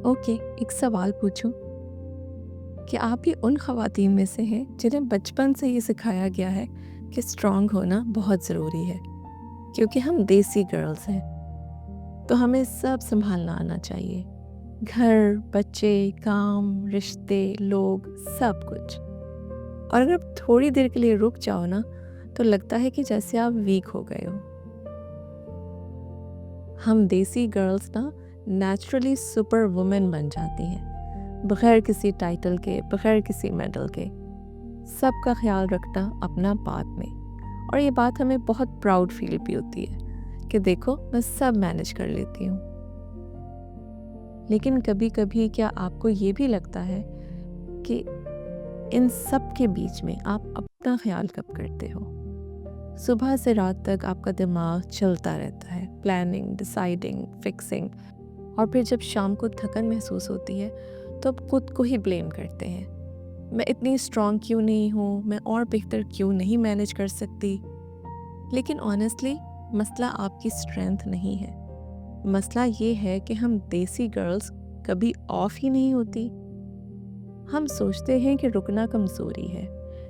Okay, एक सवाल पूछूं? कि आप भी उन ख़वातीन में से हैं जिन्हें बचपन से ये सिखाया गया है कि स्ट्रॉन्ग होना बहुत ज़रूरी है, क्योंकि हम देसी गर्ल्स हैं, तो हमें सब संभालना आना चाहिए। घर, बच्चे, काम, रिश्ते, लोग, सब कुछ। और अगर आप थोड़ी देर के लिए रुक जाओ ना, तो लगता है कि जैसे आप वीक हो गए हो। हम देसी गर्ल्स ना नेचुरली सुपर वुमेन बन जाती हैं, बगैर किसी टाइटल के, बगैर किसी मेडल के। सबका ख्याल रखना अपना बात में, और ये बात हमें बहुत प्राउड फील भी होती है कि देखो मैं सब मैनेज कर लेती हूँ। लेकिन कभी कभी क्या आपको ये भी लगता है कि इन सब के बीच में आप अपना ख्याल कब करते हो? सुबह से रात तक आपका दिमाग चलता रहता है, प्लानिंग, डिसाइडिंग, फिक्सिंग। और फिर जब शाम को थकन महसूस होती है तो आप खुद को ही ब्लेम करते हैं। मैं इतनी स्ट्रांग क्यों नहीं हूँ, मैं और बेहतर क्यों नहीं मैनेज कर सकती। लेकिन ऑनेस्टली मसला आपकी स्ट्रेंथ नहीं है। मसला ये है कि हम देसी गर्ल्स कभी ऑफ ही नहीं होती। हम सोचते हैं कि रुकना कमज़ोरी है,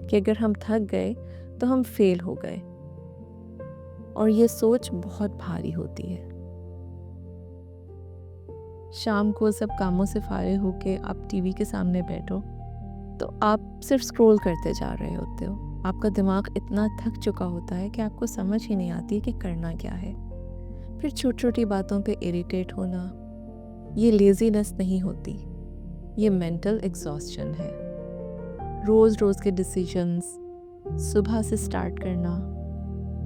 कि अगर हम थक गए तो हम फेल हो गए। और ये सोच बहुत भारी होती है। शाम को सब कामों से फारिग होके आप टीवी के सामने बैठो तो आप सिर्फ स्क्रॉल करते जा रहे होते हो। आपका दिमाग इतना थक चुका होता है कि आपको समझ ही नहीं आती कि करना क्या है। फिर छोटी छोटी बातों पे इरिटेट होना, ये लेजीनेस नहीं होती, ये मेंटल एग्जॉस्शन है। रोज़ रोज़ के डिसीजंस, सुबह से स्टार्ट करना,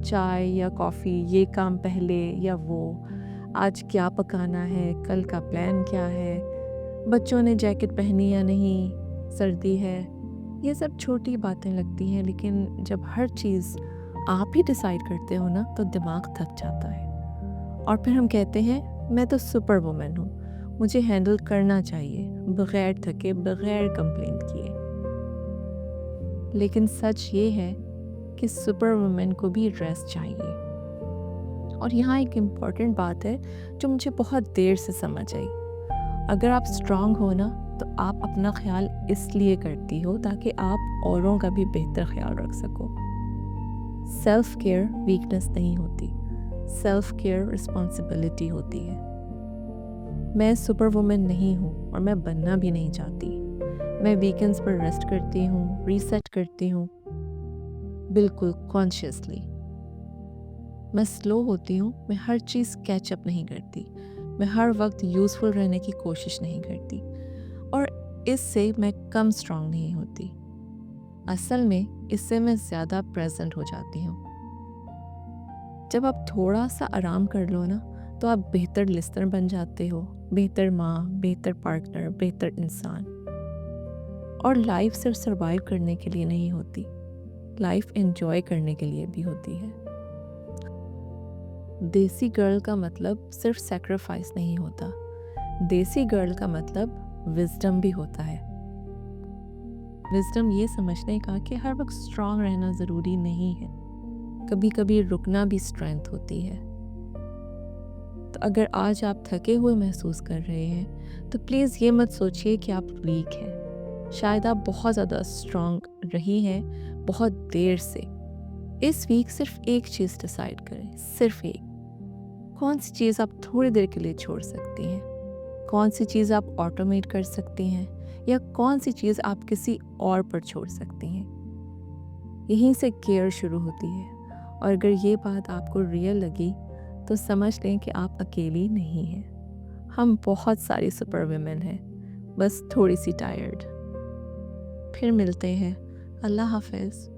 चाय या कॉफ़ी, ये काम पहले या वो, आज क्या पकाना है, कल का प्लान क्या है, बच्चों ने जैकेट पहनी या नहीं, सर्दी है। ये सब छोटी बातें लगती हैं, लेकिन जब हर चीज़ आप ही डिसाइड करते हो ना तो दिमाग थक जाता है। और फिर हम कहते हैं मैं तो सुपर वुमन हूँ, मुझे हैंडल करना चाहिए बगैर थके, बगैर कंप्लेंट किए। लेकिन सच ये है कि सुपर वुमेन को भी रेस्ट चाहिए। और यहाँ एक इम्पॉर्टेंट बात है जो मुझे बहुत देर से समझ आई। अगर आप स्ट्रांग हो ना तो आप अपना ख्याल इसलिए करती हो ताकि आप औरों का भी बेहतर ख्याल रख सको। सेल्फ केयर वीकनेस नहीं होती, सेल्फ केयर रिस्पॉन्सिबिलिटी होती है। मैं सुपर वुमेन नहीं हूँ और मैं बनना भी नहीं चाहती। मैं वीकेंड्स पर रेस्ट करती हूँ, रीसेट करती हूँ, बिल्कुल कॉन्शियसली। मैं स्लो होती हूँ, मैं हर चीज़ कैचअप नहीं करती, मैं हर वक्त यूज़फुल रहने की कोशिश नहीं करती। और इससे मैं कम स्ट्रांग नहीं होती, असल में इससे मैं ज़्यादा प्रेजेंट हो जाती हूँ। जब आप थोड़ा सा आराम कर लो ना तो आप बेहतर लिस्टर बन जाते हो, बेहतर माँ, बेहतर पार्टनर, बेहतर इंसान। और लाइफ सिर्फ सरवाइव करने के लिए नहीं होती, लाइफ एंजॉय करने के लिए भी होती है। देसी गर्ल का मतलब सिर्फ सेक्रीफाइस नहीं होता, देसी गर्ल का मतलब विजडम भी होता है। विजडम ये समझने का कि हर वक्त स्ट्रांग रहना ज़रूरी नहीं है, कभी कभी रुकना भी स्ट्रेंथ होती है। तो अगर आज आप थके हुए महसूस कर रहे हैं तो प्लीज़ ये मत सोचिए कि आप वीक हैं। शायद आप बहुत ज़्यादा स्ट्रांग रही हैं बहुत देर से। इस वीक सिर्फ एक चीज़ डिसाइड करें, सिर्फ एक। कौन सी चीज़ आप थोड़ी देर के लिए छोड़ सकती हैं, कौन सी चीज़ आप ऑटोमेट कर सकती हैं, या कौन सी चीज़ आप किसी और पर छोड़ सकती हैं। यहीं से केयर शुरू होती है। और अगर ये बात आपको रियल लगी तो समझ लें कि आप अकेली नहीं हैं। हम बहुत सारी सुपर वुमेन हैं, बस थोड़ी सी टायर्ड। फिर मिलते हैं। अल्लाह हाफ़िज़।